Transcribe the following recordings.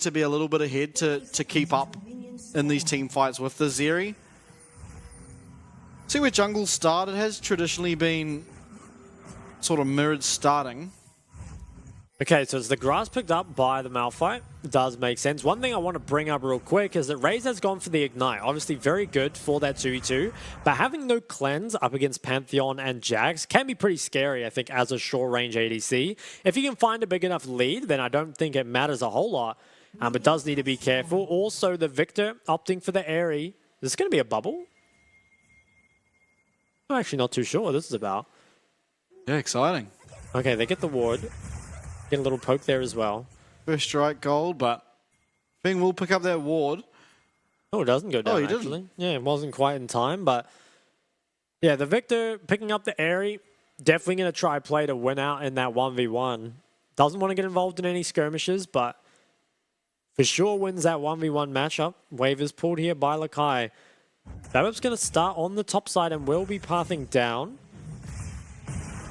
to be a little bit ahead to keep up in these team fights with the Zeri. See where jungle started has traditionally been sort of mirrored starting. Okay, so it's the grass picked up by the Malphite. It does make sense. One thing I want to bring up real quick is that Raze has gone for the Ignite. Obviously very good for that 2v2, but having no cleanse up against Pantheon and Jax can be pretty scary, I think, as a short-range ADC. If you can find a big enough lead, then I don't think it matters a whole lot. But does need to be careful. Also, the Victor opting for the Airy. Is this going to be a bubble? I'm actually not too sure what this is about. Yeah, exciting. Okay, they get the ward. Get a little poke there as well. First strike gold, but Feng will pick up that ward. Oh, it doesn't go down, he actually. didn't. Yeah, it wasn't quite in time, but... Yeah, the Victor picking up the Airy. Definitely going to try play to win out in that 1v1. Doesn't want to get involved in any skirmishes, but for sure wins that 1v1 matchup. Wave is pulled here by Lakai. Babip's going to start on the top side and will be pathing down.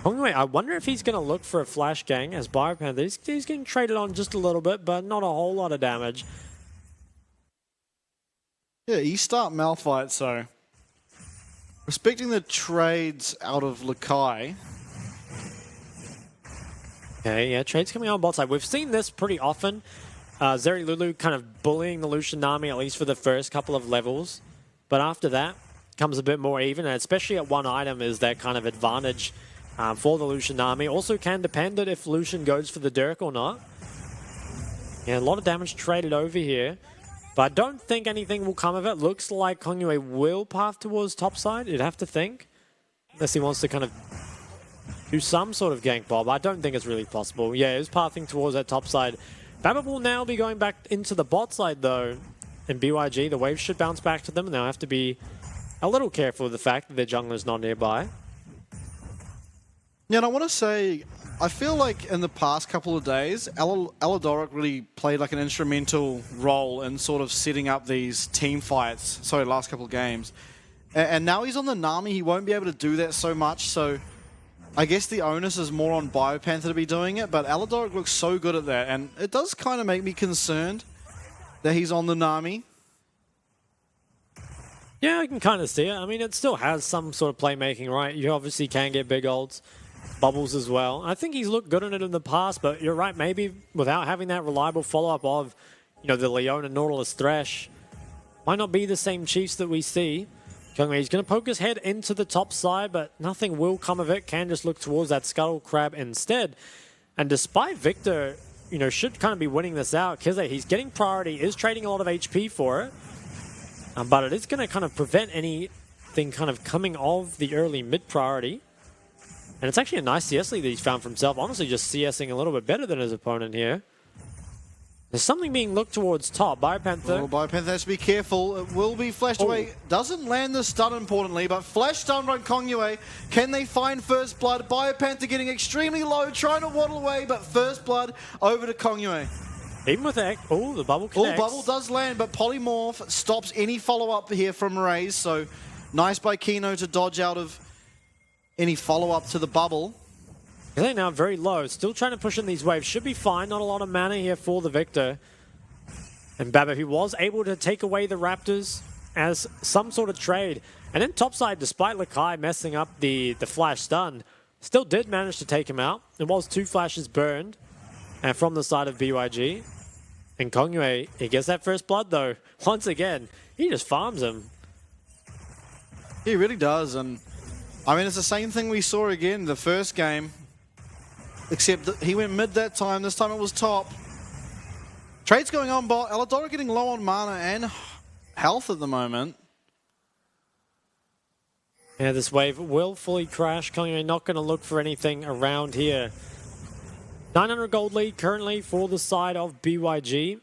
Anyway, I wonder if he's going to look for a flash gang as Biopanther. He's getting traded on just a little bit, but not a whole lot of damage. Yeah, you start Malphite, so respecting the trades out of Lakai. Okay, yeah, trades coming out on bot side. We've seen this pretty often. Zeri Lulu kind of bullying the Lucian army, at least for the first couple of levels. But after that, comes a bit more even, and especially at one item is that kind of advantage for the Lucian army. Also can depend on if Lucian goes for the Dirk or not. Yeah, a lot of damage traded over here. But I don't think anything will come of it. Looks like Kongyue will path towards top side, you'd have to think. Unless he wants to kind of do some sort of gank bob. I don't think it's really possible. Yeah, he's pathing towards that top side. Babip will now be going back into the bot side though. In BYG, the waves should bounce back to them, and they'll have to be a little careful of the fact that their jungler's not nearby. Yeah, and I want to say, I feel like in the past couple of days, Aladoric really played like an instrumental role in sort of setting up these team fights. Sorry, last couple of games. And now he's on the Nami, he won't be able to do that so much, so I guess the onus is more on Biopanther to be doing it, but Aladoric looks so good at that, and it does kind of make me concerned that he's on the Nami. Yeah, I can kind of see it. I mean, it still has some sort of playmaking, right? You obviously can get big ults. Bubbles as well. I think he's looked good in it in the past, but you're right, maybe without having that reliable follow-up of, the Leona Nautilus Thresh, might not be the same Chiefs that we see. He's going to poke his head into the top side, but nothing will come of it. Can just look towards that Scuttle Crab instead. And despite Victor, should kind of be winning this out, Kize, he's getting priority, is trading a lot of HP for it, but it is going to kind of prevent anything kind of coming of the early mid-priority. And it's actually a nice CS lead that he's found for himself. Honestly, just CSing a little bit better than his opponent here. There's something being looked towards top. Biopanther. Oh, Biopanther has to be careful. It will be flashed away. Doesn't land the stun, importantly, but flash stun by Kongyue. Can they find first blood? Biopanther getting extremely low, trying to waddle away, but first blood over to Kongyue. Even with that, the bubble connects. Bubble does land, but Polymorph stops any follow-up here from Raze, so nice by Kino to dodge out of any follow-up to the bubble. They're now very low, still trying to push in these waves. Should be fine, not a lot of mana here for the Victor. And Babip, he was able to take away the Raptors as some sort of trade. And then topside, despite Lakai messing up the flash stun, still did manage to take him out. It was 2 flashes burned and from the side of BYG. And Kongyue, he gets that first blood though. Once again, he just farms him. He really does, and I mean, it's the same thing we saw again the first game, except that he went mid that time. This time it was top. Trades going on bot. Aladoric getting low on mana and health at the moment. Yeah, this wave will fully crash. Kongyue not going to look for anything around here. 900 gold lead currently for the side of BYG.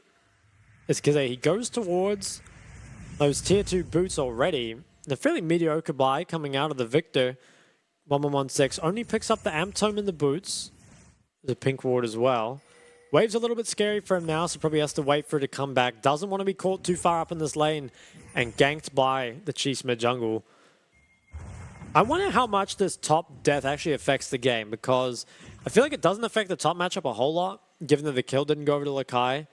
It's because he goes towards those tier 2 boots already. The fairly mediocre buy coming out of the Victor. 1116 only picks up the Amp Tome and the boots. The pink ward as well. Wave's a little bit scary for him now, so probably has to wait for it to come back. Doesn't want to be caught too far up in this lane and ganked by the Chiefs mid jungle. I wonder how much this top death actually affects the game, because I feel like it doesn't affect the top matchup a whole lot, given that the kill didn't go over to Lakai.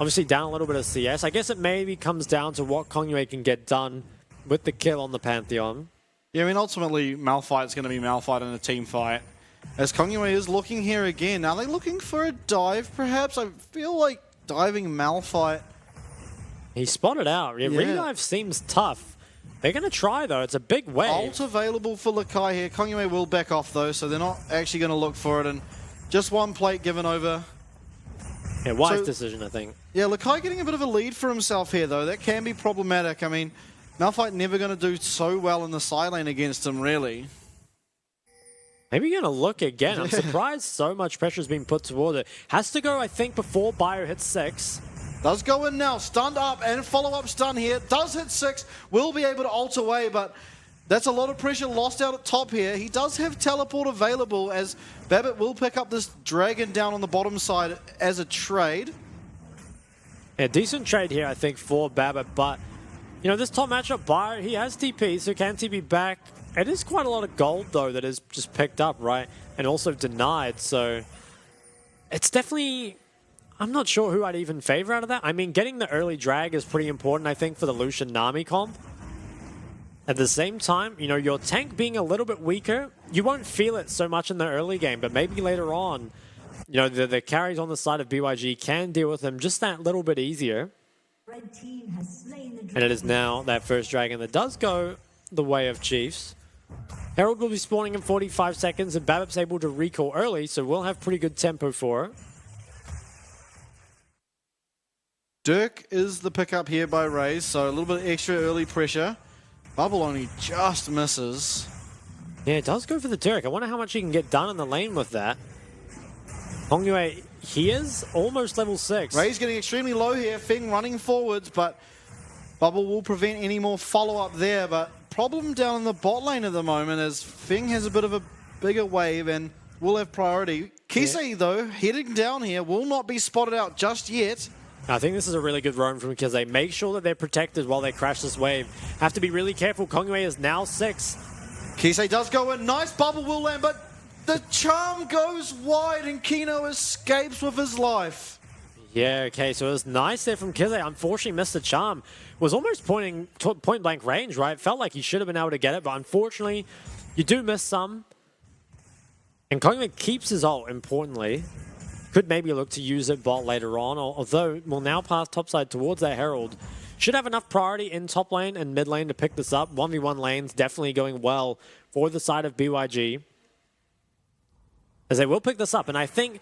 Obviously down a little bit of CS. I guess it maybe comes down to what Kongyue can get done with the kill on the Pantheon. Yeah, I mean, ultimately, Malphite's going to be Malphite in a team fight. As Kongyue is looking here again. Are they looking for a dive, perhaps? I feel like diving Malphite. He spotted out. Yeah, Redive seems tough. They're going to try, though. It's a big wave. Ult available for Lakai here. Kongyue will back off, though, so they're not actually going to look for it. And just one plate given over. Yeah, wise decision, I think. Yeah, Lakai getting a bit of a lead for himself here, though. That can be problematic. I mean, Malphite never going to do so well in the side lane against him, really. Maybe going to look again. I'm surprised so much pressure has been put toward it. Has to go, I think, before Bio hits 6. Does go in now. Stunned up and follow-up stun here. Does hit 6. Will be able to ult away, but that's a lot of pressure lost out at top here. He does have teleport available as Babbitt will pick up this dragon down on the bottom side as a trade. Yeah, decent trade here, I think, for Babbitt, but you know, this top matchup, Bio, he has TP, so can TP back. It is quite a lot of gold, though, that is just picked up, right? And also denied, so it's definitely... I'm not sure who I'd even favor out of that. I mean, getting the early drag is pretty important, I think, for the Lucian Nami comp. At the same time, you know, your tank being a little bit weaker, you won't feel it so much in the early game, but maybe later on, you know, the carries on the side of BYG can deal with them just that little bit easier. Red team has slain the And it is now that first dragon that does go the way of Chiefs. Herald will be spawning in 45 seconds, and Babbitt's able to recall early, so we'll have pretty good tempo for it. Dirk is the pickup here by Raze, so a little bit of extra early pressure. Bubble only just misses. Yeah, it does go for the Dirk. I wonder how much he can get done in the lane with that. Kongyue, he is almost level 6. Raze getting extremely low here. Feng running forwards, but Bubble will prevent any more follow-up there. But problem down in the bot lane at the moment is Feng has a bit of a bigger wave and will have priority. Kisei, though, heading down here, will not be spotted out just yet. I think this is a really good roam from Kisei. Make sure that they're protected while they crash this wave. Have to be really careful. Kongyue is now 6. Kisei does go in. Nice bubble will land, but the charm goes wide and Kino escapes with his life. Yeah, okay, so it was nice there from Kisei. Unfortunately, missed the charm. Was almost point blank range, right? Felt like he should have been able to get it, but unfortunately, you do miss some. And Kongyue keeps his ult, importantly. Could maybe look to use it bot later on, although we'll now pass topside towards that Herald. Should have enough priority in top lane and mid lane to pick this up. 1v1 lanes definitely going well for the side of BYG. As they will pick this up, and I think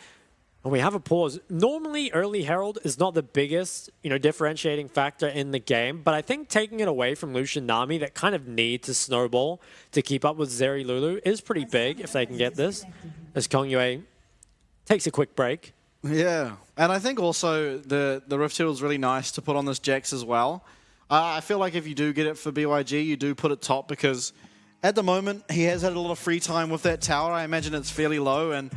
when we have a pause, normally early Herald is not the biggest, you know, differentiating factor in the game, but I think taking it away from Lucian Nami that kind of need to snowball to keep up with Zeri Lulu is pretty big if they can get this. As Kongyue takes a quick break. Yeah, and I think also the Rift Shield is really nice to put on this Jax as well. I feel like if you do get it for BYG, you do put it top because at the moment he has had a lot of free time with that tower. I imagine it's fairly low, and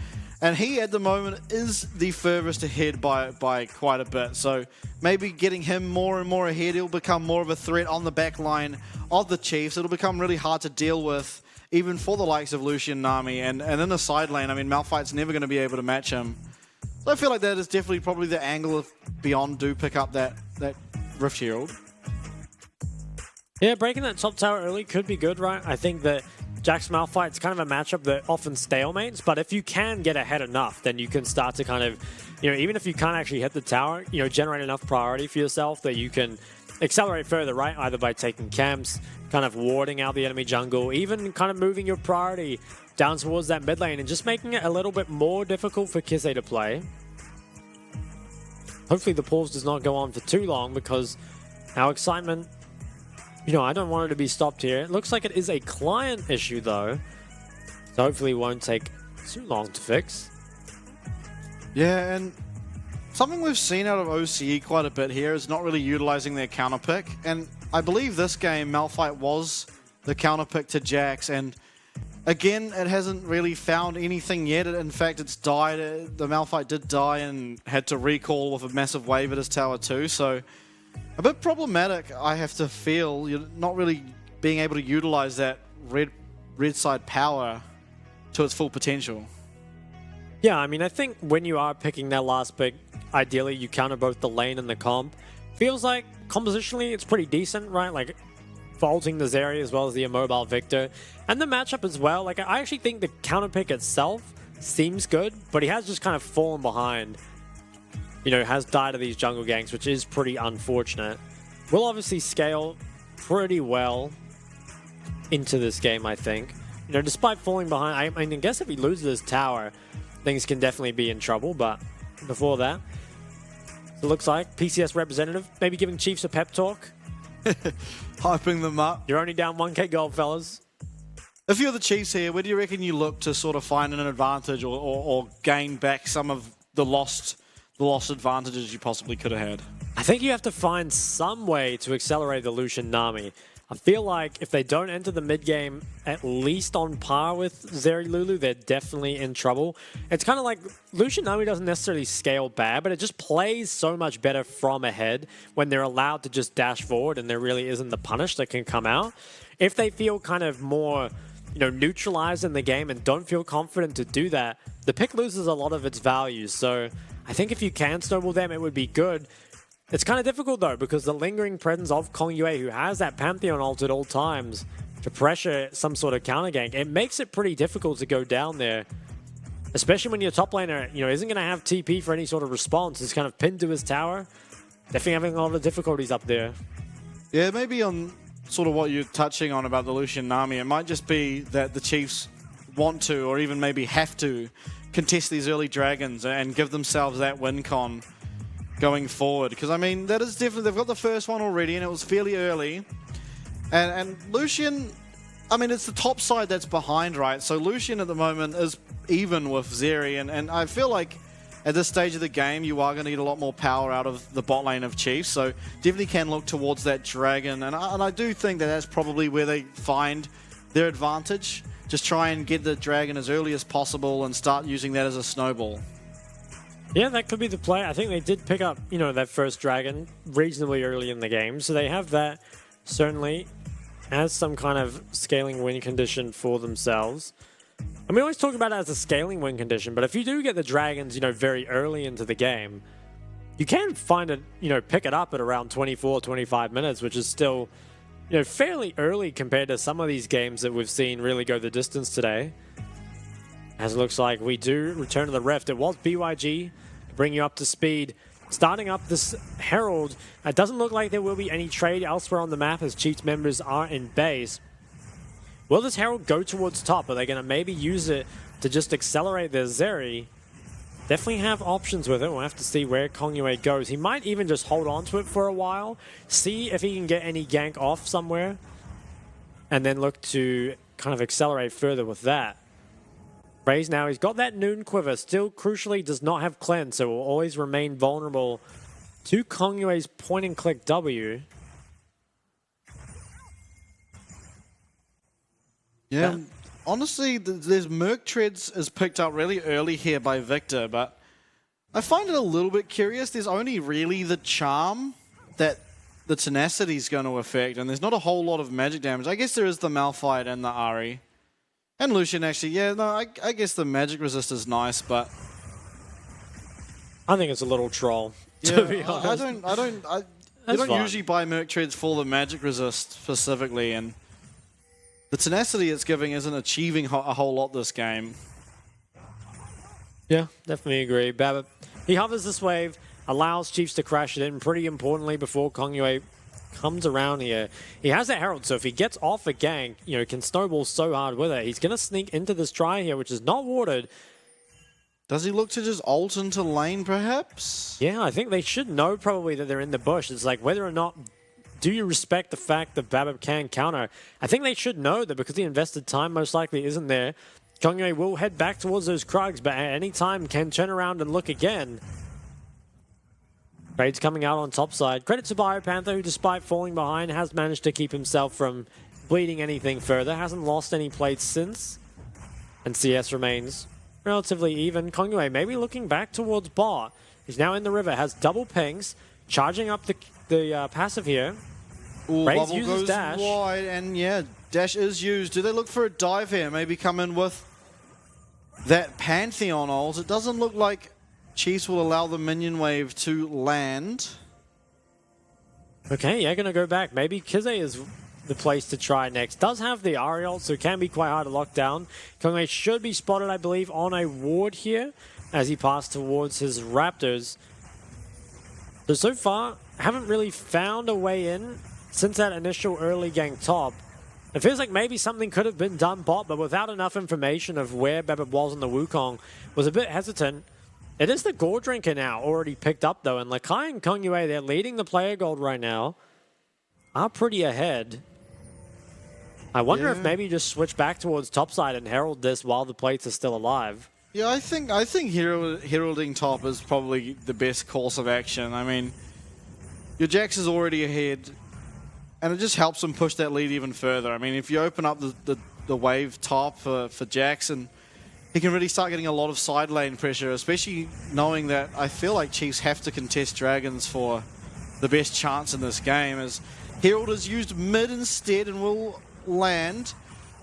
he at the moment is the furthest ahead by quite a bit. So maybe getting him more and more ahead, he'll become more of a threat on the back line of the Chiefs. It'll become really hard to deal with, even for the likes of Lucian Nami. And in the side lane, I mean, Malphite's never going to be able to match him. So I feel like that is definitely probably the angle if Beyond do pick up that Rift Shield. Yeah, breaking that top tower early could be good, right? I think that Jax Malphite's kind of a matchup that often stalemates, but if you can get ahead enough, then you can start to kind of, you know, even if you can't actually hit the tower, you know, generate enough priority for yourself that you can accelerate further, right? Either by taking camps, kind of warding out the enemy jungle, even kind of moving your priority down towards that mid lane and just making it a little bit more difficult for Kisei to play. Hopefully the pause does not go on for too long because our excitement, you know, I don't want it to be stopped here. It looks like it is a client issue though, so hopefully it won't take too long to fix. Yeah, and something we've seen out of OCE quite a bit here is not really utilizing their counter pick. And I believe this game, Malphite was the counter pick to Jax. And again, it hasn't really found anything yet. In fact, it's died. The Malphite did die and had to recall with a massive wave at his tower too. So a bit problematic, I have to feel. You're not really being able to utilize that red side power to its full potential. Yeah, I mean, I think when you are picking that last pick, ideally you counter both the lane and the comp. Feels like compositionally it's pretty decent, right? Like vaulting the Zeri as well as the immobile Victor. And the matchup as well. Like I actually think the counter pick itself seems good, but he has just kind of fallen behind. You know, has died of these jungle ganks, which is pretty unfortunate. Will obviously scale pretty well into this game, I think. You know, despite falling behind, I mean, I guess if he loses his tower, things can definitely be in trouble, but before that, it looks like PCS representative maybe giving Chiefs a pep talk. Hyping them up. You're only down 1k gold, fellas. If you're the Chiefs here, where do you reckon you look to sort of find an advantage or gain back some of the lost advantages you possibly could have had? I think you have to find some way to accelerate the Lucian Nami. I feel like if they don't enter the mid game at least on par with Zeri Lulu, they're definitely in trouble. It's kind of like Lucian Nami doesn't necessarily scale bad, but it just plays so much better from ahead when they're allowed to just dash forward and there really isn't the punish that can come out. If they feel kind of more, you know, neutralized in the game and don't feel confident to do that, the pick loses a lot of its value. So I think if you can snowball them, it would be good. It's kind of difficult though, because the lingering presence of Kong Yue, who has that Pantheon ult at all times to pressure some sort of counter gank, it makes it pretty difficult to go down there. Especially when your top laner, you know, isn't going to have TP for any sort of response. He's kind of pinned to his tower. Definitely having a lot of difficulties up there. Yeah, maybe on sort of what you're touching on about the Lucian Nami, it might just be that the Chiefs want to, or even maybe have to, contest these early dragons and give themselves that win con going forward. Because, I mean, that is definitely, they've got the first one already, and it was fairly early. And Lucian, I mean, it's the top side that's behind, right? So Lucian at the moment is even with Zeri, and I feel like at this stage of the game, you are going to get a lot more power out of the bot lane of Chiefs, so definitely can look towards that dragon, and I do think that that's probably where they find their advantage. Just try and get the dragon as early as possible and start using that as a snowball. Yeah, that could be the play. I think they did pick up, you know, that first dragon reasonably early in the game, so they have that certainly as some kind of scaling win condition for themselves. And we always talk about it as a scaling win condition, but if you do get the dragons, you know, very early into the game, you can find it, you know, pick it up at around 24, 25 minutes, which is still, you know, fairly early compared to some of these games that we've seen really go the distance today. As it looks like we do return to the Rift. It was BYG to bring you up to speed. Starting up this Herald, it doesn't look like there will be any trade elsewhere on the map as Chiefs members are in base. Will this Herald go towards top? Are they going to maybe use it to just accelerate their Zeri? Definitely have options with it. We'll have to see where Kong Yue goes. He might even just hold on to it for a while, see if he can get any gank off somewhere, and then look to kind of accelerate further with that. Raze now, he's got that Noon Quiver, still crucially does not have Cleanse, so will always remain vulnerable to Kong Yue's point and click W. Yeah, honestly, there's Merc Treads is picked up really early here by Victor, but I find it a little bit curious. There's only really the Charm that the Tenacity is going to affect, and there's not a whole lot of magic damage. I guess there is the Malphite and the Ahri. And Lucian, actually, yeah, no, I guess the magic resist is nice, but I think it's a little troll, yeah, to be honest. You don't usually buy Merc Treads for the magic resist specifically, and the tenacity it's giving isn't achieving a whole lot this game. Yeah, definitely agree. Babbitt, he hovers this wave, allows Chiefs to crash it in pretty importantly before Kong Yue comes around here. He has a Herald, so if he gets off a gank, you know, can snowball so hard with it. He's going to sneak into this try here, which is not warded. Does he look to just ult into lane, perhaps? Yeah, I think they should know probably that they're in the bush. It's like whether or not do you respect the fact that Babbitt can counter. I think they should know that because the invested time most likely isn't there. Kong Yue will head back towards those Krugs, but at any time can turn around and look again. Raid's coming out on top side. Credit to BioPanther, who despite falling behind has managed to keep himself from bleeding anything further. Hasn't lost any plates since. And CS remains relatively even. Kong Yue maybe looking back towards bot. He's now in the river, has double pings, charging up the passive here. Ooh, Raid bubble uses goes dash. wide, and yeah, dash is used. Do they look for a dive here? Maybe come in with that Pantheon ult. It doesn't look like Chiefs will allow the minion wave to land. Okay, yeah, gonna go back. Maybe Kize is the place to try next. Does have the Ariel, so it can be quite hard to lock down. Kongwei should be spotted, I believe, on a ward here as he passed towards his Raptors. So far, haven't really found a way in since that initial early gang top. It feels like maybe something could have been done bot, but without enough information of where Bebop was in the Wukong, was a bit hesitant. It is the Gore Drinker now, already picked up though, and Lakai and Kongwei, they're leading the player gold right now, are pretty ahead. I wonder if maybe just switch back towards topside and herald this while the plates are still alive. Yeah, I think heralding top is probably the best course of action. I mean, your Jax is already ahead, and it just helps them push that lead even further. I mean, if you open up the wave top for Jackson, he can really start getting a lot of side lane pressure, especially knowing that I feel like Chiefs have to contest Dragons for the best chance in this game, as Herald is used mid instead and will land.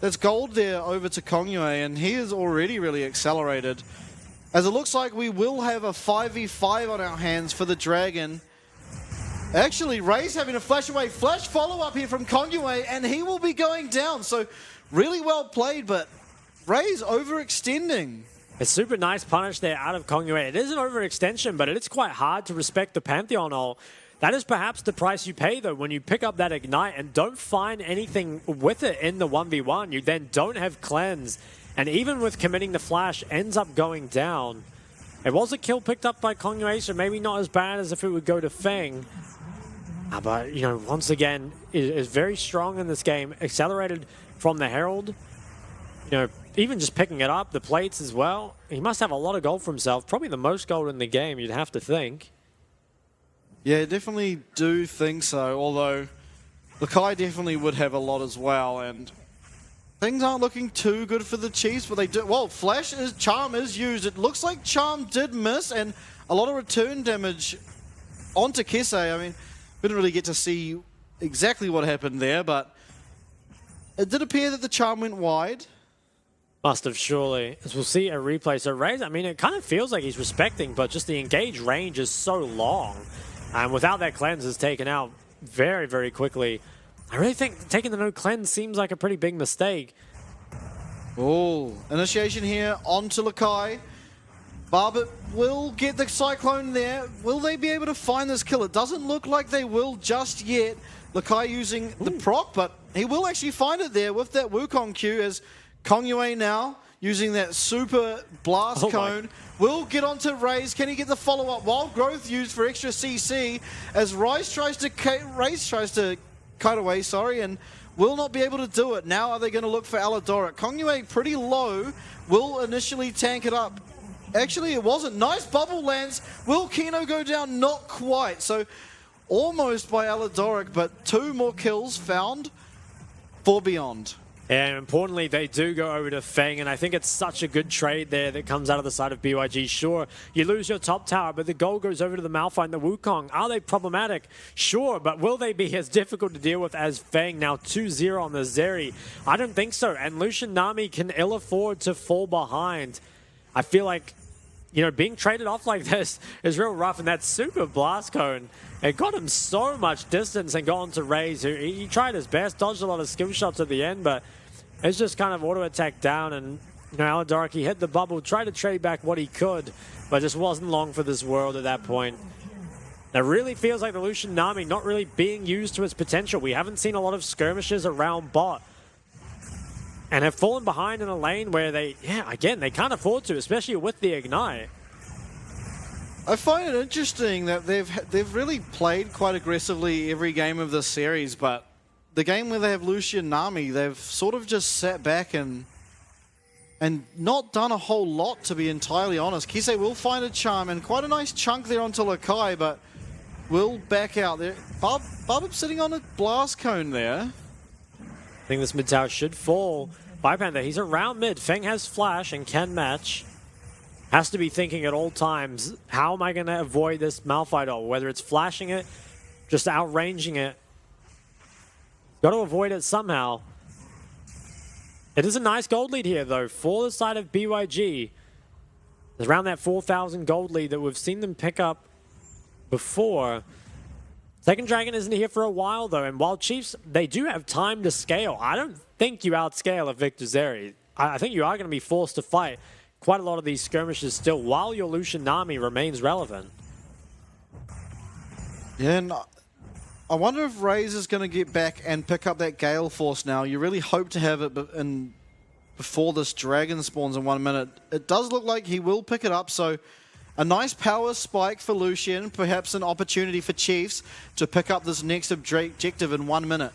That's gold there over to Kongwei, and he is already really accelerated. As it looks like we will have a 5v5 on our hands for the Dragon. Actually, Ray's having a flash follow-up here from Kongwei, and he will be going down. So really well played, but Ray's overextending. A super nice punish there out of Kongwei. It is an overextension, but it is quite hard to respect the Pantheon ult. That is perhaps the price you pay, though, when you pick up that Ignite and don't find anything with it in the 1v1. You then don't have Cleanse, and even with committing the flash, ends up going down. It was a kill picked up by Kongwei, so maybe not as bad as if it would go to Feng. But, you know, once again, is very strong in this game. Accelerated from the Herald. You know, even just picking it up, the plates as well. He must have a lot of gold for himself. Probably the most gold in the game, you'd have to think. Yeah, definitely do think so, although Lakai definitely would have a lot as well, and things aren't looking too good for the Chiefs, but they do. Well, Charm is used. It looks like Charm did miss, and a lot of return damage onto Kese. I mean, didn't really get to see exactly what happened there, but it did appear that the Charm went wide. Must have, surely. As we'll see a replay. So Raze, I mean, it kind of feels like he's respecting, but just the engage range is so long. And without that cleanse is taken out very, very quickly. I really think taking the no cleanse seems like a pretty big mistake. Oh, initiation here onto Lakai. Barbet will get the Cyclone there. Will they be able to find this kill? It doesn't look like they will just yet. Lakai using the proc, but he will actually find it there with that Wukong Q, as Kongwei now using that super blast cone. Will get onto Raze. Can he get the follow-up? Wild Growth used for extra CC as Raze tries to cut away, and will not be able to do it. Now are they going to look for Aladoric? Kongwei pretty low, will initially tank it up. Actually, it wasn't. Nice bubble lands. Will Kino go down? Not quite. So almost by Aladoric, but 2 more kills found for Beyond. And importantly, they do go over to Feng, and I think it's such a good trade there that comes out of the side of BYG. Sure, you lose your top tower, but the gold goes over to the Malphite and the Wukong. Are they problematic? Sure, but will they be as difficult to deal with as Feng? Now 2-0 on the Zeri. I don't think so, and Lucian Nami can ill afford to fall behind. I feel like, you know, being traded off like this is real rough, and that super blast cone, it got him so much distance and got onto Raze, who he tried his best, dodged a lot of skill shots at the end, but it's just kind of auto-attack down, and you know, Aladoric, he hit the bubble, tried to trade back what he could, but just wasn't long for this world at that point. It really feels like the Lucian Nami not really being used to its potential. We haven't seen a lot of skirmishes around bot, and have fallen behind in a lane where they, again, they can't afford to, especially with the Ignite. I find it interesting that they've really played quite aggressively every game of this series, but the game where they have Lucian Nami, they've sort of just sat back and not done a whole lot, to be entirely honest. Kise will find a charm, and quite a nice chunk there onto Lakai, but will back out there. Barbet sitting on a blast cone there. I think this mid tower should fall by Panther. He's around mid. Feng has flash and can match. Has to be thinking at all times, how am I going to avoid this Malphite ult? Whether it's flashing it, just outranging it. Got to avoid it somehow. It is a nice gold lead here, though, for the side of BYG. around that 4,000 gold lead that we've seen them pick up before. Second Dragon isn't here for a while, though, and while Chiefs, they do have time to scale, I don't think you outscale a Victor Zeri. I think you are going to be forced to fight quite a lot of these skirmishes still, while your Lucian Nami remains relevant. Yeah, and I wonder if Raze is going to get back and pick up that Gale Force now. You really hope to have it before this Dragon spawns in 1 minute. It does look like he will pick it up, so a nice power spike for Lucian, perhaps an opportunity for Chiefs to pick up this next objective in 1 minute.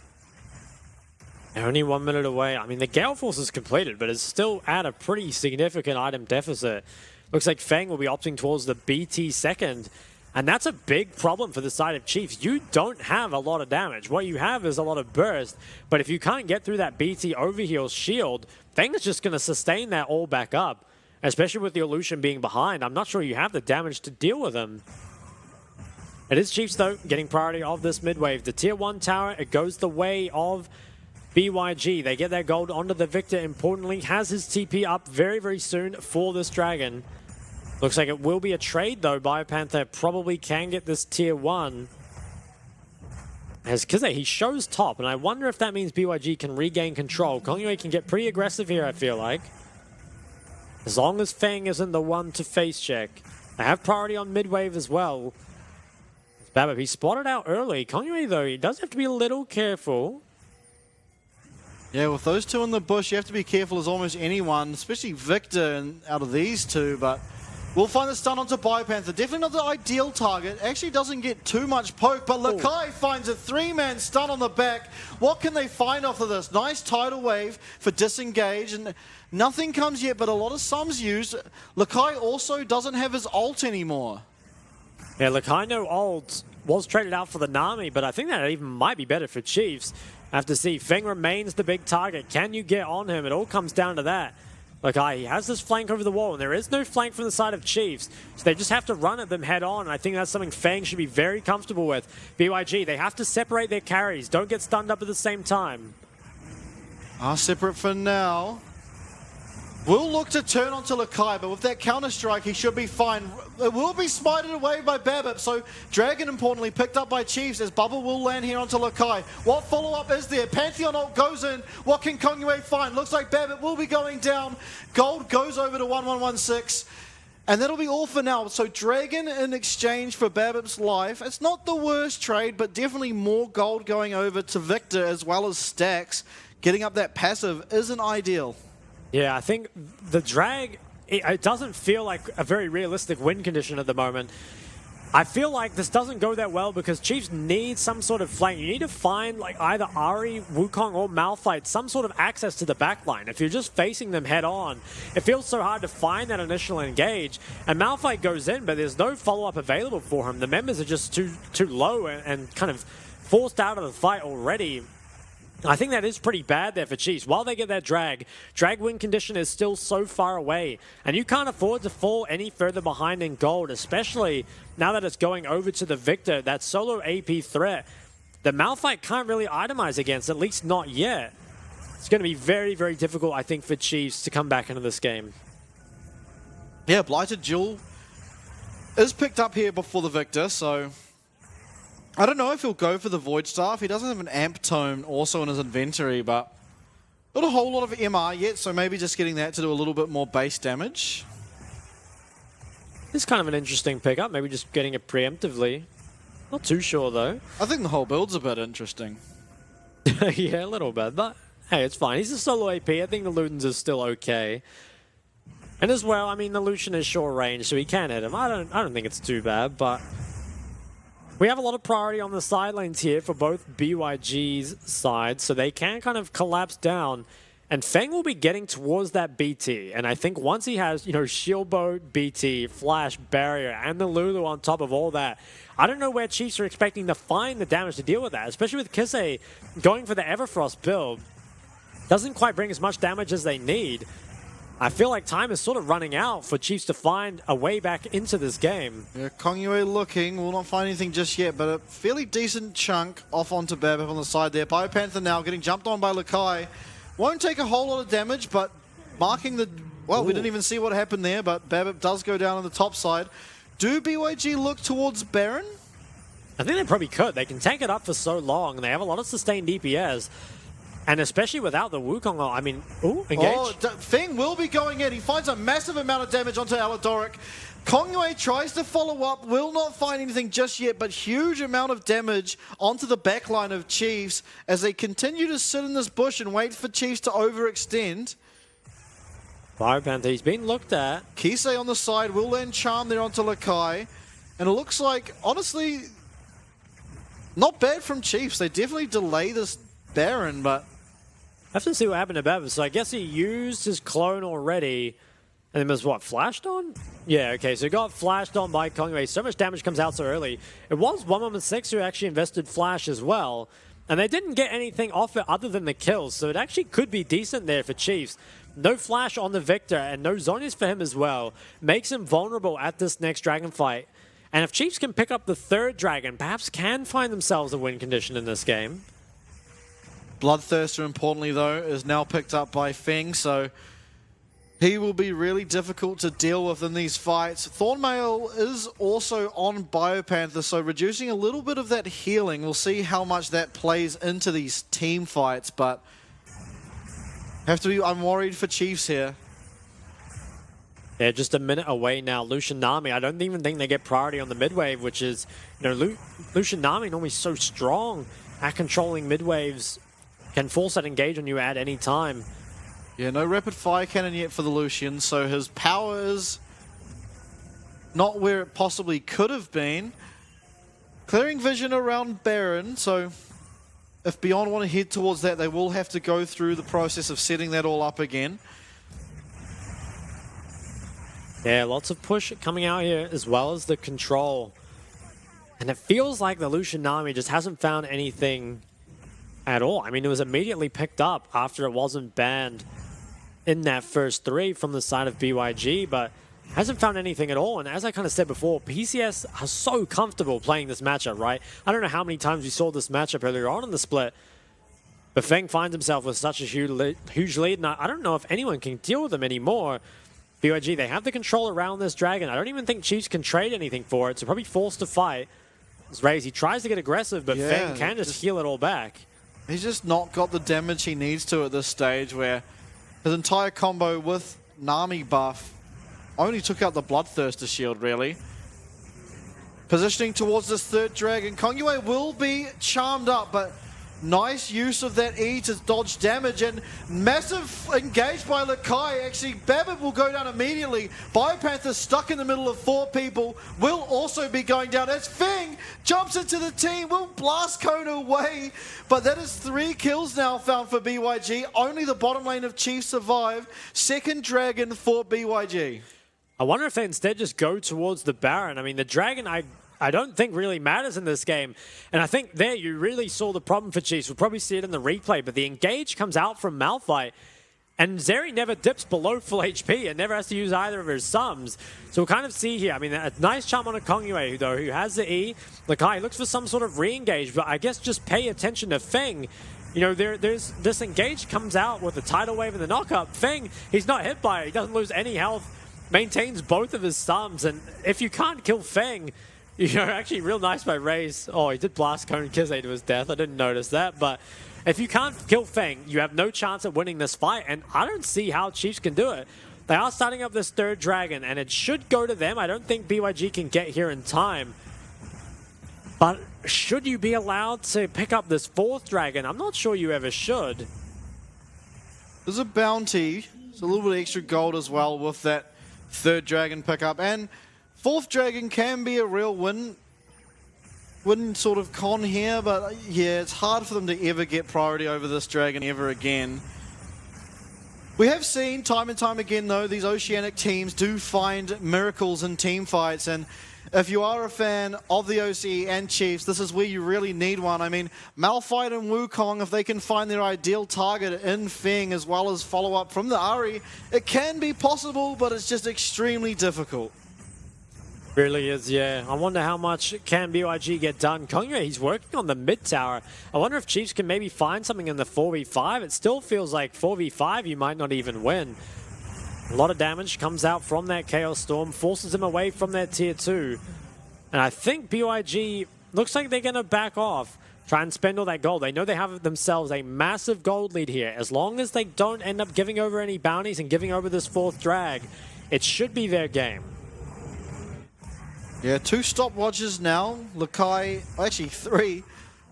They're only 1 minute away. I mean, the Gale Force is completed, but it's still at a pretty significant item deficit. Looks like Feng will be opting towards the BT second, and that's a big problem for the side of Chiefs. You don't have a lot of damage. What you have is a lot of burst, but if you can't get through that BT overheal shield, Feng is just going to sustain that all back up, especially with the Illusion being behind. I'm not sure you have the damage to deal with him. It is Chiefs, though, getting priority of this mid-wave. The Tier 1 tower, it goes the way of BYG. They get their gold onto the Victor. Importantly, has his TP up very, very soon for this Dragon. Looks like it will be a trade, though. Biopanther probably can get this Tier 1. As Kize, he shows top, and I wonder if that means BYG can regain control. Kongyue can get pretty aggressive here, I feel like. As long as Feng isn't the one to face check. They have priority on mid-wave as well. Babip, he spotted out early. Kongyue, though, he does have to be a little careful. Yeah, with those two in the bush, you have to be careful as almost anyone, especially Victor out of these two, but we'll find the stun onto Biopanther. Definitely not the ideal target. Actually doesn't get too much poke, but Lakai finds a 3-man stun on the back. What can they find off of this? Nice tidal wave for disengage, and nothing comes yet, but a lot of sums used. Lakai also doesn't have his ult anymore. Yeah, Lakai no ult was traded out for the Nami, but I think that even might be better for Chiefs. Have to see. Feng remains the big target. Can you get on him? It all comes down to that. Lakai, he has this flank over the wall, and there is no flank from the side of Chiefs, so they just have to run at them head on, and I think that's something Feng should be very comfortable with. BYG, they have to separate their carries. Don't get stunned up at the same time. Separate for now. Will look to turn onto Lakai, but with that counter-strike, he should be fine. It will be smited away by Babip, so Dragon, importantly, picked up by Chiefs as Bubble will land here onto Lakai. What follow-up is there? Pantheon ult goes in. What can Kongyue find? Looks like Babip will be going down. Gold goes over to 1116. And that'll be all for now. So Dragon in exchange for Babip's life. It's not the worst trade, but definitely more gold going over to Victor as well as stacks. Getting up that passive isn't ideal. Yeah, I think the drag, it doesn't feel like a very realistic win condition at the moment. I feel like this doesn't go that well because Chiefs need some sort of flank. You need to find like either Ahri, Wukong, or Malphite, some sort of access to the backline. If you're just facing them head on, it feels so hard to find that initial engage. And Malphite goes in, but there's no follow-up available for him. The members are just too low and kind of forced out of the fight already. I think that is pretty bad there for Chiefs. While they get that drag win condition is still so far away, and you can't afford to fall any further behind in gold, especially now that it's going over to the Victor, that solo AP threat. The Malphite can't really itemize against, at least not yet. It's going to be very, very difficult, I think, for Chiefs to come back into this game. Yeah, Blighted Jewel is picked up here before the Victor, so I don't know if he'll go for the Void Staff. He doesn't have an Amp Tome also in his inventory, but not a whole lot of MR yet, so maybe just getting that to do a little bit more base damage. It's kind of an interesting pickup, maybe just getting it preemptively. Not too sure, though. I think the whole build's a bit interesting. Yeah, a little bit, but hey, it's fine. He's a solo AP. I think the Ludens is still okay. And as well, I mean, the Lucian is short range, so he can hit him. I don't think it's too bad, but we have a lot of priority on the side lanes here for both BYG's sides, so they can kind of collapse down. And Feng will be getting towards that BT. And I think once he has, Shield Bow, BT, Flash, Barrier, and the Lulu on top of all that, I don't know where Chiefs are expecting to find the damage to deal with that, especially with Kize going for the Everfrost build. Doesn't quite bring as much damage as they need. I feel like time is sort of running out for Chiefs to find a way back into this game. Yeah, Kongyue looking, will not find anything just yet, but a fairly decent chunk off onto Babip on the side there. Biopanther now getting jumped on by Lakai. Won't take a whole lot of damage, but marking the Well, we didn't even see what happened there, but Babbitt does go down on the top side. Do BYG look towards Baron? I think they probably could. They can tank it up for so long. They have a lot of sustained DPS. And especially without the Wukong, I mean, engage. Oh, Feng will be going in. He finds a massive amount of damage onto Aladoric. Kongyue tries to follow up, will not find anything just yet, but huge amount of damage onto the backline of Chiefs as they continue to sit in this bush and wait for Chiefs to overextend. Biopanther, he's been looked at. Kisei on the side will land Charm there onto Lakai. And it looks like, honestly, not bad from Chiefs. They definitely delay this Baron, but I have to see what happened to Babbitt. So I guess he used his clone already. And then was what, flashed on? Yeah, okay, so he got flashed on by Kongyue. So much damage comes out so early. It was 116 who actually invested flash as well. And they didn't get anything off it other than the kills. So it actually could be decent there for Chiefs. No flash on the Victor and no zonies for him as well. Makes him vulnerable at this next dragon fight. And if Chiefs can pick up the third dragon, perhaps can find themselves a win condition in this game. Bloodthirster, importantly though, is now picked up by Feng, so he will be really difficult to deal with in these fights. Thornmail is also on Biopanther, so reducing a little bit of that healing. We'll see how much that plays into these team fights, but I'm worried for Chiefs here. Yeah, just a minute away now. Lucian Nami, I don't even think they get priority on the mid-wave, which is, you know, Lucian Nami normally so strong at controlling mid-waves. Can force that engage on you at any time. Yeah, no rapid fire cannon yet for the Lucian, so his power is not where it possibly could have been. Clearing vision around Baron, so if Beyond want to head towards that, they will have to go through the process of setting that all up again. Yeah, lots of push coming out here, as well as the control. And it feels like the Lucian Nami just hasn't found anything at all. I mean, it was immediately picked up after it wasn't banned in that first 3 from the side of BYG, but hasn't found anything at all. And as I kind of said before, PCS are so comfortable playing this matchup, right? I don't know how many times we saw this matchup earlier on in the split, but Feng finds himself with such a huge lead, and I don't know if anyone can deal with him anymore. BYG, they have the control around this dragon. I don't even think Chiefs can trade anything for it, so probably forced to fight. As Raze, he tries to get aggressive, but Feng can just heal it all back. He's just not got the damage he needs to at this stage, where his entire combo with Nami buff only took out the Bloodthirster shield, really. Positioning towards this third dragon. Kongyue will be charmed up, but nice use of that E to dodge damage, and massive engage by Lakai. Actually, Babbitt will go down immediately. Biopanther stuck in the middle of 4 people will also be going down as Feng jumps into the team, will blast cone away, but that is 3 kills now found for BYG. Only the bottom lane of Chiefs survive. Second dragon for BYG. I wonder if they instead just go towards the Baron. I mean, the dragon, I don't think really matters in this game. And I think there you really saw the problem for Chiefs. We'll probably see it in the replay, but the engage comes out from Malphite, and Zeri never dips below full HP and never has to use either of his sums. So we'll kind of see here. I mean, a nice charm on a Kongyue, though, who has the E. Lakai looks for some sort of re-engage, but I guess just pay attention to Feng. You know, there's this engage comes out with the tidal wave and the knockup. Feng, he's not hit by it. He doesn't lose any health, maintains both of his sums, and if you can't kill Feng, you know, actually real nice by Raze. Oh, he did blast cone Kizay to his death. I didn't notice that. But if you can't kill Feng, you have no chance at winning this fight. And I don't see how Chiefs can do it. They are starting up this third dragon, and it should go to them. I don't think BYG can get here in time. But should you be allowed to pick up this fourth dragon? I'm not sure you ever should. There's a bounty. There's a little bit extra gold as well with that third dragon pickup. And fourth dragon can be a real win sort of con here, but yeah, it's hard for them to ever get priority over this dragon ever again. We have seen time and time again, though, these Oceanic teams do find miracles in team fights, and if you are a fan of the OCE and Chiefs, this is where you really need one. I mean, Malphite and Wukong, if they can find their ideal target in Feng as well as follow up from the Ahri, it can be possible, but it's just extremely difficult. Really is, yeah. I wonder how much can BYG get done. Kongyue, he's working on the mid tower. I wonder if Chiefs can maybe find something in the 4v5. It still feels like 4v5 you might not even win. A lot of damage comes out from that Chaos Storm, forces him away from that tier 2. And I think BYG looks like they're going to back off, try and spend all that gold. They know they have themselves a massive gold lead here. As long as they don't end up giving over any bounties and giving over this 4th drag, it should be their game. Yeah, 2 stopwatches now. Lakai, actually 3.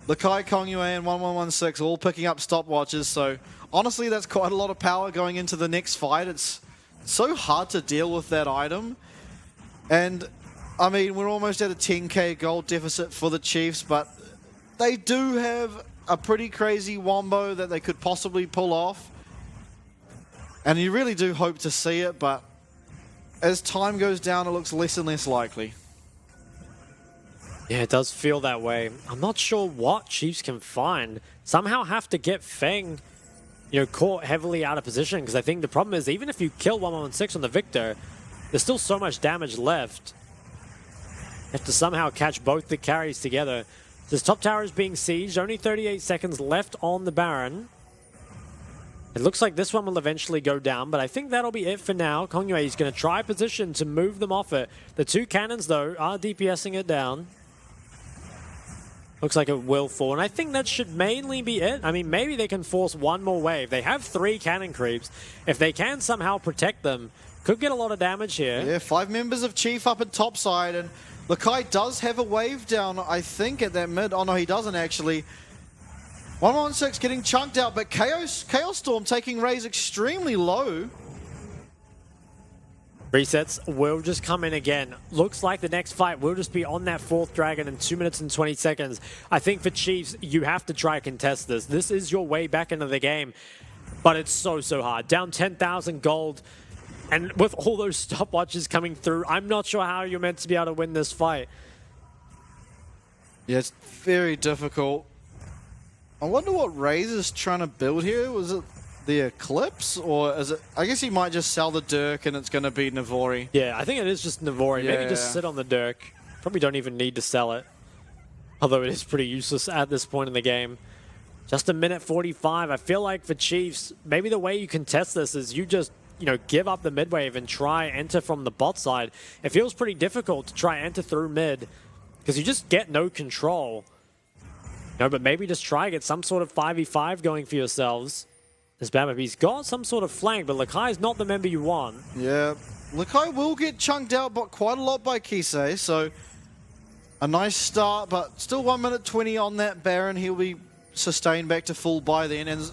Lakai, Kongyue, and 1116 all picking up stopwatches. So honestly, that's quite a lot of power going into the next fight. It's so hard to deal with that item. And I mean, we're almost at a 10k gold deficit for the Chiefs, but they do have a pretty crazy wombo that they could possibly pull off. And you really do hope to see it, but as time goes down, it looks less and less likely. Yeah, it does feel that way. I'm not sure what Chiefs can find. Somehow have to get Feng, caught heavily out of position, because I think the problem is even if you kill 1116 on the Victor, there's still so much damage left. You have to somehow catch both the carries together. This top tower is being sieged, only 38 seconds left on the Baron. It looks like this one will eventually go down, but I think that'll be it for now. Kongyue is going to try position to move them off it. The 2 cannons, though, are DPSing it down. Looks like it will fall, and I think that should mainly be it. I mean, maybe they can force one more wave. They have 3 cannon creeps. If they can somehow protect them, could get a lot of damage here. Yeah, 5 members of Chief up at top side, and Lakai does have a wave down, I think, at that mid. Oh, no, he doesn't, actually. 116 getting chunked out, but Chaos Storm taking Raze extremely low. Resets will just come in again. Looks like the next fight will just be on that 4th dragon in 2 minutes and 20 seconds. I think for Chiefs, you have to try to contest this. This is your way back into the game, but it's so hard. Down 10,000 gold, and with all those stopwatches coming through, I'm not sure how you're meant to be able to win this fight. Yeah, it's very difficult. I wonder what Raze is trying to build here. Was it the Eclipse, or is it? I guess he might just sell the Dirk and it's going to be Navori. Yeah, I think it is just Navori. Yeah. Maybe just sit on the Dirk. Probably don't even need to sell it. Although it is pretty useless at this point in the game. Just a minute 45. I feel like for Chiefs, maybe the way you contest this is you just, give up the mid wave and try enter from the bot side. It feels pretty difficult to try enter through mid because you just get no control. But maybe just try get some sort of 5v5 going for yourselves. As Bamabi's got some sort of flank, but Lakai's not the member you want. Yeah, Lakai will get chunked out but quite a lot by Kisei, so a nice start, but still 1 minute 20 on that Baron. He'll be sustained back to full by then. And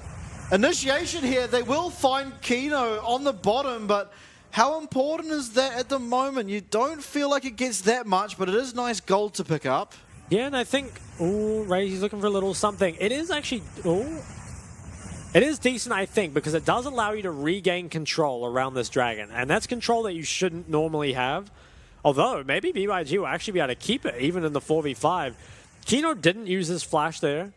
initiation here, they will find Kino on the bottom, but how important is that at the moment? You don't feel like it gets that much, but it is nice gold to pick up. Yeah, and I think, Raze is looking for a little something. It is actually, it is decent, I think, because it does allow you to regain control around this dragon, and that's control that you shouldn't normally have. Although, maybe BYG will actually be able to keep it, even in the 4v5. Kino didn't use his flash there,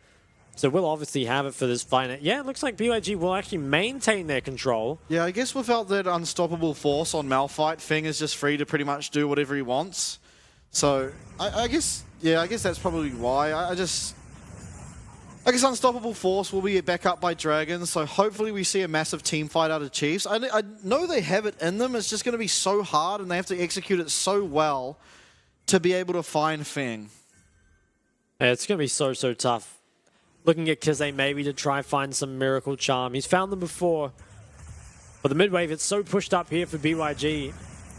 so we'll obviously have it for this fight. Yeah, it looks like BYG will actually maintain their control. Yeah, I guess without that unstoppable force on Malphite, Feng is just free to pretty much do whatever he wants. So, I guess, yeah, I guess that's probably why. I guess Unstoppable Force will be back up by Dragons, so hopefully we see a massive team fight out of Chiefs. I know they have it in them, it's just going to be so hard and they have to execute it so well to be able to find Feng. Yeah, it's going to be so tough. Looking at Kize maybe to try find some Miracle Charm. He's found them before, but the mid wave, it's so pushed up here for BYG.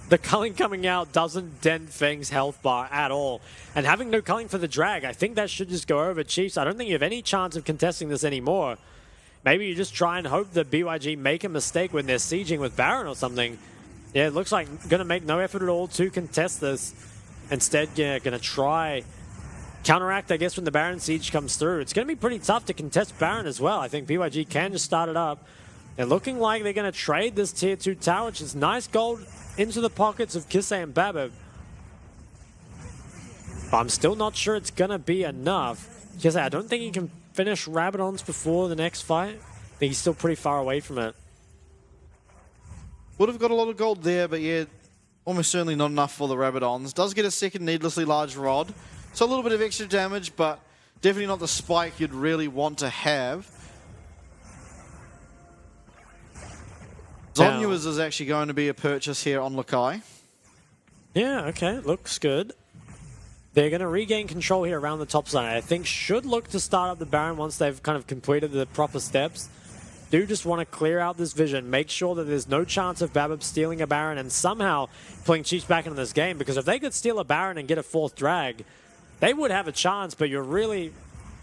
The culling coming out doesn't dent Feng's health bar at all. And having no culling for the drag, I think that should just go over Chiefs. I don't think you have any chance of contesting this anymore. Maybe you just try and hope that BYG make a mistake when they're sieging with Baron or something. Yeah, it looks like going to make no effort at all to contest this. Instead, yeah, going to try counteract, I guess, when the Baron siege comes through. It's going to be pretty tough to contest Baron as well. I think BYG can just start it up. They're looking like they're going to trade this tier 2 tower, which is nice gold into the pockets of Kisei and Babib. But I'm still not sure it's going to be enough. Kisei, I don't think he can finish Rabadons before the next fight. I think he's still pretty far away from it. Would have got a lot of gold there, but yeah, almost certainly not enough for the Rabadons. Does get a second needlessly large rod. So a little bit of extra damage, but definitely not the spike you'd really want to have. Zonyuas is actually going to be a purchase here on Lakai. Yeah, okay, looks good. They're going to regain control here around the top side. I think should look to start up the Baron once they've kind of completed the proper steps. Do just want to clear out this vision, make sure that there's no chance of Babip stealing a Baron and somehow pulling Chiefs back into this game, because if they could steal a Baron and get a fourth drag, they would have a chance, but you're really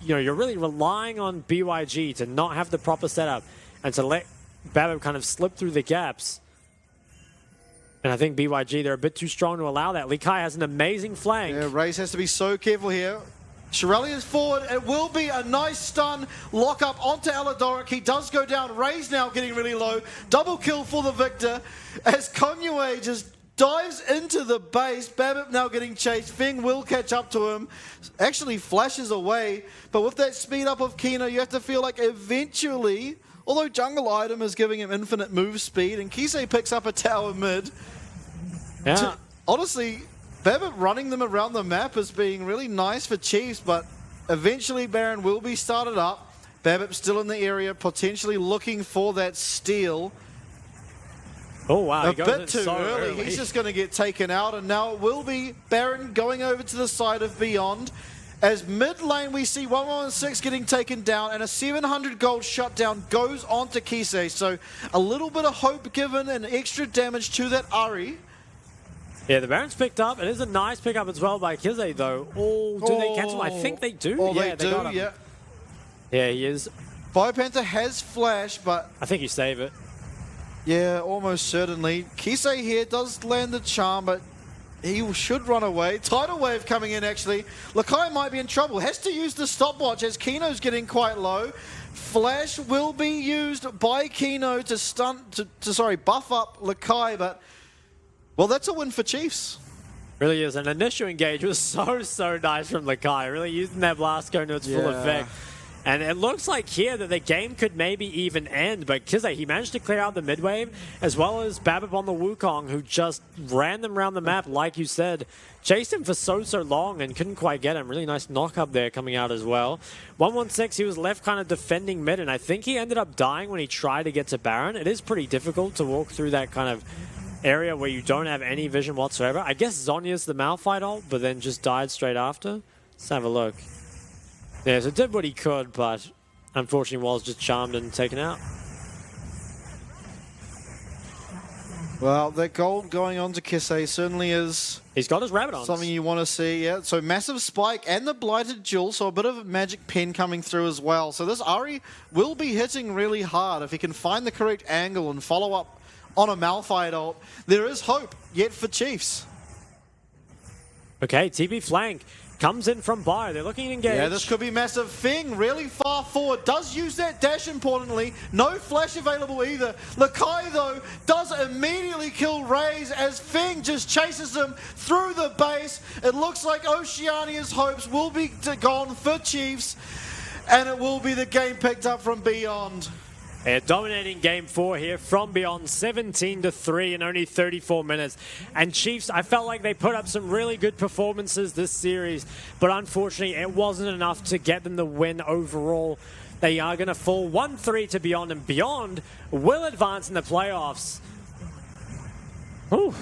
relying on BYG to not have the proper setup and to let Babip kind of slip through the gaps. And I think BYG, they're a bit too strong to allow that. Likai has an amazing flank. Yeah, Raze has to be so careful here. Shirelli is forward. It will be a nice stun. Lock up onto Aladoric. He does go down. Raze now getting really low. Double kill for the victor as Konue just dives into the base. Babip now getting chased. Feng will catch up to him. Actually flashes away. But with that speed up of Kino, you have to feel like eventually, although jungle item is giving him infinite move speed, and Kisei picks up a tower mid. Yeah. Honestly, Babip running them around the map is being really nice for Chiefs, but eventually Baron will be started up. Babip still in the area, potentially looking for that steal. Oh, wow. A bit too early. He's just going to get taken out, and now it will be Baron going over to the side of Beyond. As mid lane, we see 116 getting taken down, and a 700 gold shutdown goes on to Kisei. So a little bit of hope given and extra damage to that Ari. Yeah, the Baron's picked up. It is a nice pickup as well by Kisei, though. Oh, do they cancel? I think they do. Oh, yeah, they do, got him. yeah. Yeah, he is. Fire Panther has flash, but I think you save it. yeah, almost certainly. Kisei here does land the charm, but he should run away. Tidal Wave coming in, actually. Lakai might be in trouble. Has to use the stopwatch as Kino's getting quite low. Flash will be used by Kino to buff up Lakai, but well, that's a win for Chiefs. Really is. An initial engage was so nice from Lakai. Really using that blast going to its full effect. And it looks like here that the game could maybe even end, but Kisei, he managed to clear out the mid wave, as well as Babip on the Wukong, who just ran them around the map, like you said. Chased him for so long and couldn't quite get him. Really nice knock up there coming out as well. 116, he was left kind of defending mid, and I think he ended up dying when he tried to get to Baron. It is pretty difficult to walk through that kind of area where you don't have any vision whatsoever. I guess Zonya's the Malphite ult, but then just died straight after. Let's have a look. Yeah, so did what he could, but unfortunately was just charmed and taken out. Well, that gold going on to Kisei certainly is... He's got his rabbit on. Something you want to see, yeah. So massive spike and the blighted jewel, so a bit of a magic pen coming through as well. So this Ari will be hitting really hard if he can find the correct angle and follow up on a Malphite ult. There is hope yet for Chiefs. Okay, TB flank. Comes in from Bio. They're looking to engage. Yeah, this could be massive. Feng really far forward. Does use that dash importantly. No flash available either. Lakai, though, does immediately kill Raze as Feng just chases him through the base. It looks like Oceania's hopes will be gone for Chiefs, and it will be the game picked up from Beyond. Yeah, dominating game 4 here from Beyond, 17-3 in only 34 minutes. And Chiefs, I felt like they put up some really good performances this series, but unfortunately it wasn't enough to get them the win overall. They are going to fall 1-3 to Beyond, and Beyond will advance in the playoffs. Ooh.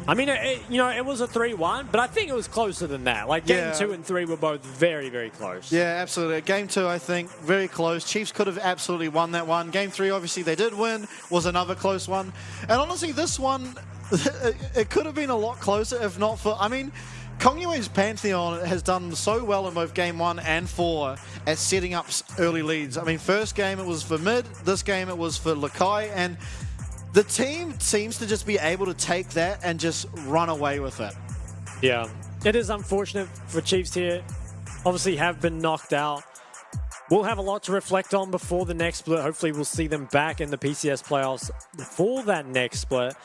I mean, it was a 3-1, but I think it was closer than that. Like, game 2 and 3 were both very close. Yeah, absolutely. Game 2, I think, very close. Chiefs could have absolutely won that one. Game 3, obviously, they did win. Was another close one. And honestly, this one, it could have been a lot closer if not for... I mean, Kongyue's Pantheon has done so well in both Game 1 and 4 at setting up early leads. I mean, first game it was for mid. This game it was for Lakai. And the team seems to just be able to take that and just run away with it. Yeah, it is unfortunate for Chiefs here. Obviously have been knocked out. We'll have a lot to reflect on before the next split. Hopefully we'll see them back in the PCS playoffs for that next split.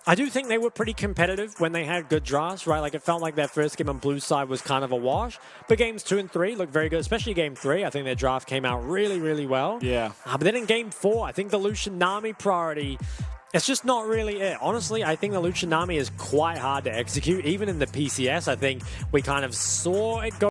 I do think they were pretty competitive when they had good drafts, right? Like, it felt like that first game on blue side was kind of a wash. But games 2 and 3 look very good, especially game 3. I think their draft came out really well. Yeah. But then in game 4, I think the Lucian Nami priority... It's just not really it. Honestly, I think the Lucian Nami is quite hard to execute. Even in the PCS, I think we kind of saw it go